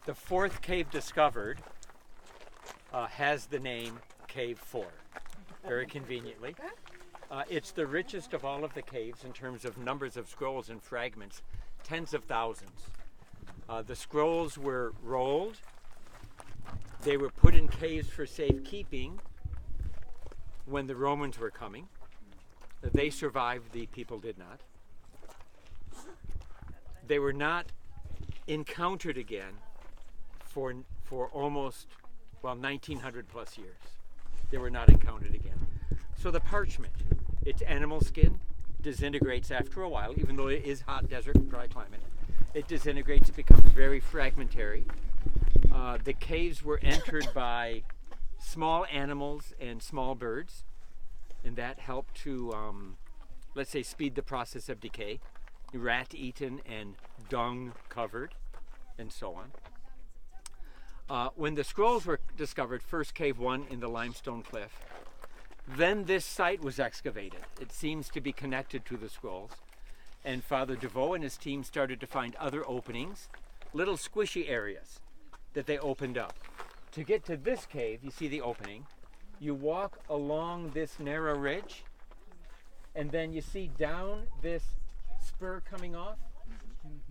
The fourth cave discovered has the name Cave 4, very conveniently. It's the richest of all of the caves in terms of numbers of scrolls and fragments, tens of thousands. The scrolls were rolled. They were put in caves for safekeeping when the Romans were coming. They survived, the people did not. They were not encountered again for almost, 1900 plus years. They were not encountered again. So the parchment, it's animal skin, disintegrates after a while, even though it is hot desert, dry climate. It disintegrates, it becomes very fragmentary. The caves were entered by small animals and small birds, and that helped to, let's say, speed the process of decay. Rat-eaten and dung-covered, and so on. When the scrolls were discovered, first Cave 1 in the limestone cliff, then this site was excavated. It seems to be connected to the scrolls. And Father DeVoe and his team started to find other openings, little squishy areas that they opened up. To get to this cave, you see the opening, you walk along this narrow ridge, and then you see down this spur coming off,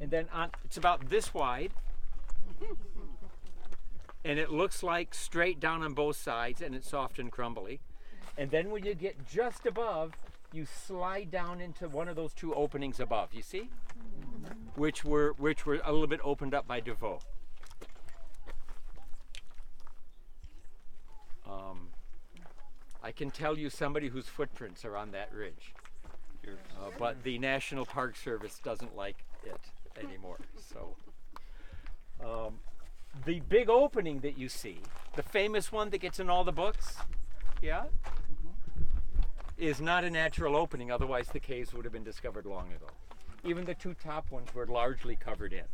and then on, it's about this wide, and it looks like straight down on both sides, and it's soft and crumbly. And then when you get just above, you slide down into one of those two openings above, you see? Which were a little bit opened up by DeVoe. I can tell you somebody whose footprints are on that ridge. But the National Park Service doesn't like it anymore. So the big opening that you see, the famous one that gets in all the books, is not a natural opening, otherwise the caves would have been discovered long ago. Even the two top ones were largely covered in.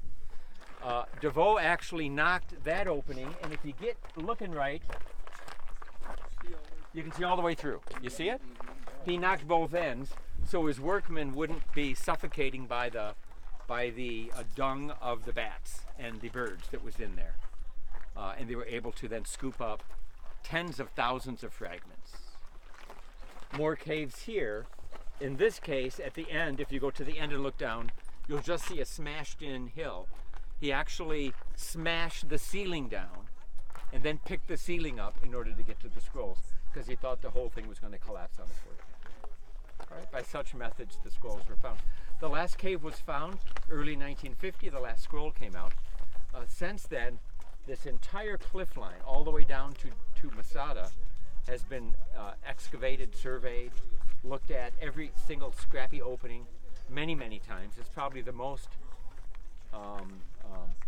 DeVoe actually knocked that opening, and if you get looking right, you can see all the way through. You see it? He knocked both ends, so his workmen wouldn't be suffocating by the dung of the bats and the birds that was in there. And they were able to then scoop up tens of thousands of fragments. More caves here. In this case, at the end, if you go to the end and look down, you'll just see a smashed in hill. He actually smashed the ceiling down and then picked the ceiling up in order to get to the scrolls, because he thought the whole thing was going to collapse on its way. All right, by such methods, the scrolls were found. The last cave was found early 1950. The last scroll came out. Since then, this entire cliff line, all the way down to Masada, has been excavated, surveyed, looked at, every single scrappy opening, many, many times. It's probably the most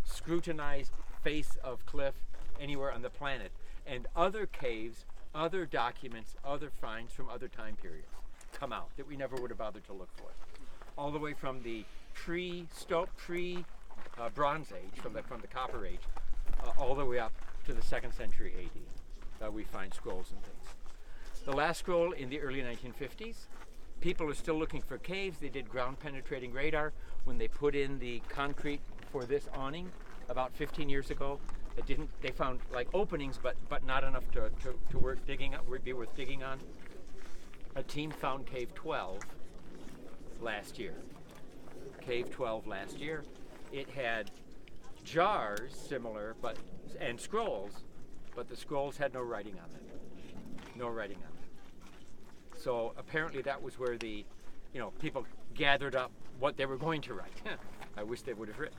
scrutinized face of cliff anywhere on the planet. And other caves, other documents, other finds from other time periods come out that we never would have bothered to look for. All the way from the Bronze Age, from the Copper Age, all the way up to the 2nd century AD. We find scrolls and things. The last scroll in the early 1950s, people are still looking for caves. They did ground penetrating radar when they put in the concrete for this awning about 15 years ago. They found like openings, but not enough to worth digging on. A team found Cave 12 last year. Cave 12 last year. It had jars similar, and scrolls, but the scrolls had no writing on them. No writing on them. So apparently that was where the people gathered up what they were going to write. I wish they would have written,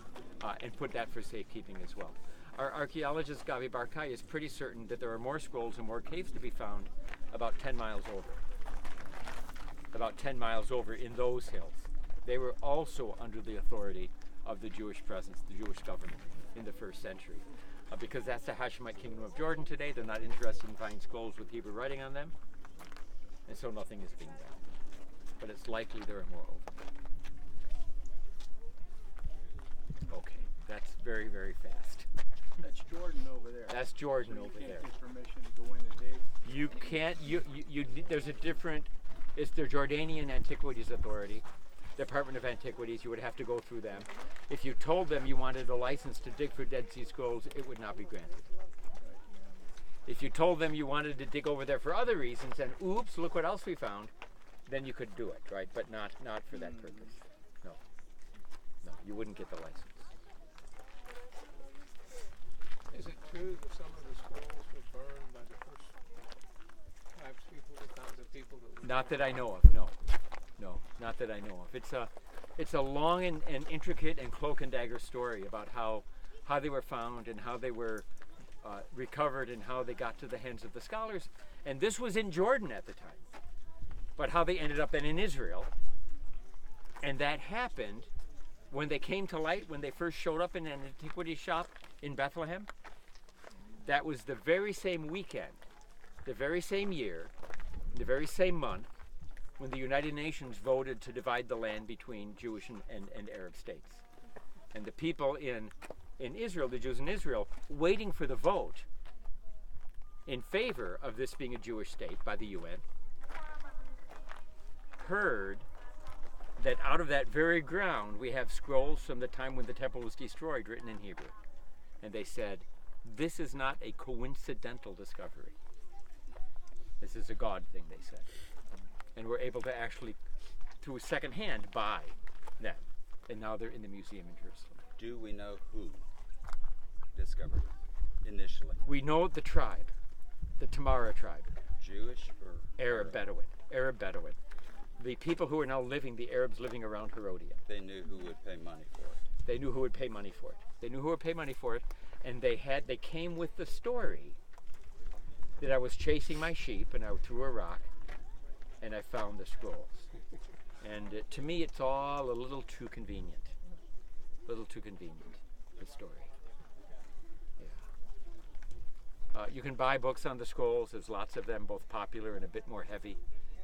and put that for safekeeping as well. Our archaeologist Gavi Barkai is pretty certain that there are more scrolls and more caves to be found about 10 miles over. About 10 miles over in those hills. They were also under the authority of the Jewish presence, the Jewish government in the 1st century. Because that's the Hashemite Kingdom of Jordan today. They're not interested in finding scrolls with Hebrew writing on them. And so nothing is being done. But it's likely there are more over. Okay, that's very, very fast. That's Jordan over there. That's Jordan over there. You can't get permission to go in and dig. You can't, there's a different, it's the Jordanian Antiquities Authority. Department of Antiquities. You would have to go through them. If you told them you wanted a license to dig for Dead Sea Scrolls, it would not be granted. If you told them you wanted to dig over there for other reasons, and oops, look what else we found, then you could do it, right? But not for that purpose. No, you wouldn't get the license. Is it true that some of the scrolls were burned by the first tribespeople, the people that were... Not that I know of. No, not that I know of. It's a long and intricate and cloak and dagger story about how they were found and how they were recovered and how they got to the hands of the scholars. And this was in Jordan at the time, but how they ended up then in Israel. And that happened when they came to light, when they first showed up in an antiquity shop in Bethlehem. That was the very same weekend, the very same year, the very same month, when the United Nations voted to divide the land between Jewish and Arab states. And the people in Israel, the Jews in Israel, waiting for the vote in favor of this being a Jewish state by the UN, heard that out of that very ground we have scrolls from the time when the temple was destroyed written in Hebrew. And they said, this is not a coincidental discovery. This is a God thing, they said. And we're able to actually, through second hand, buy them. And now they're in the museum in Jerusalem. Do we know who discovered it initially? We know the tribe, the Tamara tribe. Jewish or Arab Bedouin. Arab Bedouin. The people who are now living, the Arabs living around Herodian. They knew who would pay money for it. They knew who would pay money for it. They knew who would pay money for it, and they came with the story that I was chasing my sheep and I threw a rock and I found the scrolls. And to me, it's all a little too convenient. A little too convenient, the story. Yeah. You can buy books on the scrolls. There's lots of them, both popular and a bit more heavy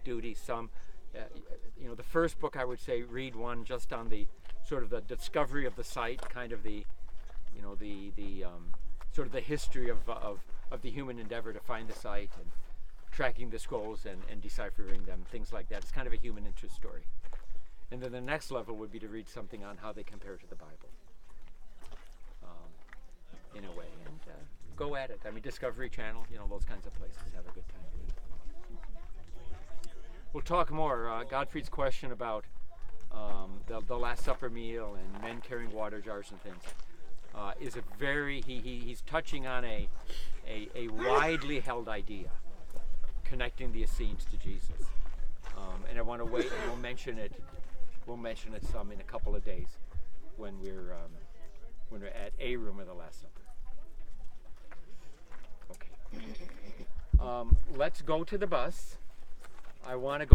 duty. Some, the first book I would say read one just on the sort of the discovery of the site, kind of the sort of the history of the human endeavor to find the site and tracking the scrolls and deciphering them, things like that. It's kind of a human interest story. And then the next level would be to read something on how they compare to the Bible, in a way, and go at it. I mean, Discovery Channel, those kinds of places have a good time. We'll talk more. Godfrey's question about the Last Supper meal and men carrying water jars and things is a very, he's touching on a widely held idea connecting the Essenes to Jesus. And I want to wait, and we'll mention it some in a couple of days when we're at a room of the Last Supper. Okay. Let's go to the bus. I want to go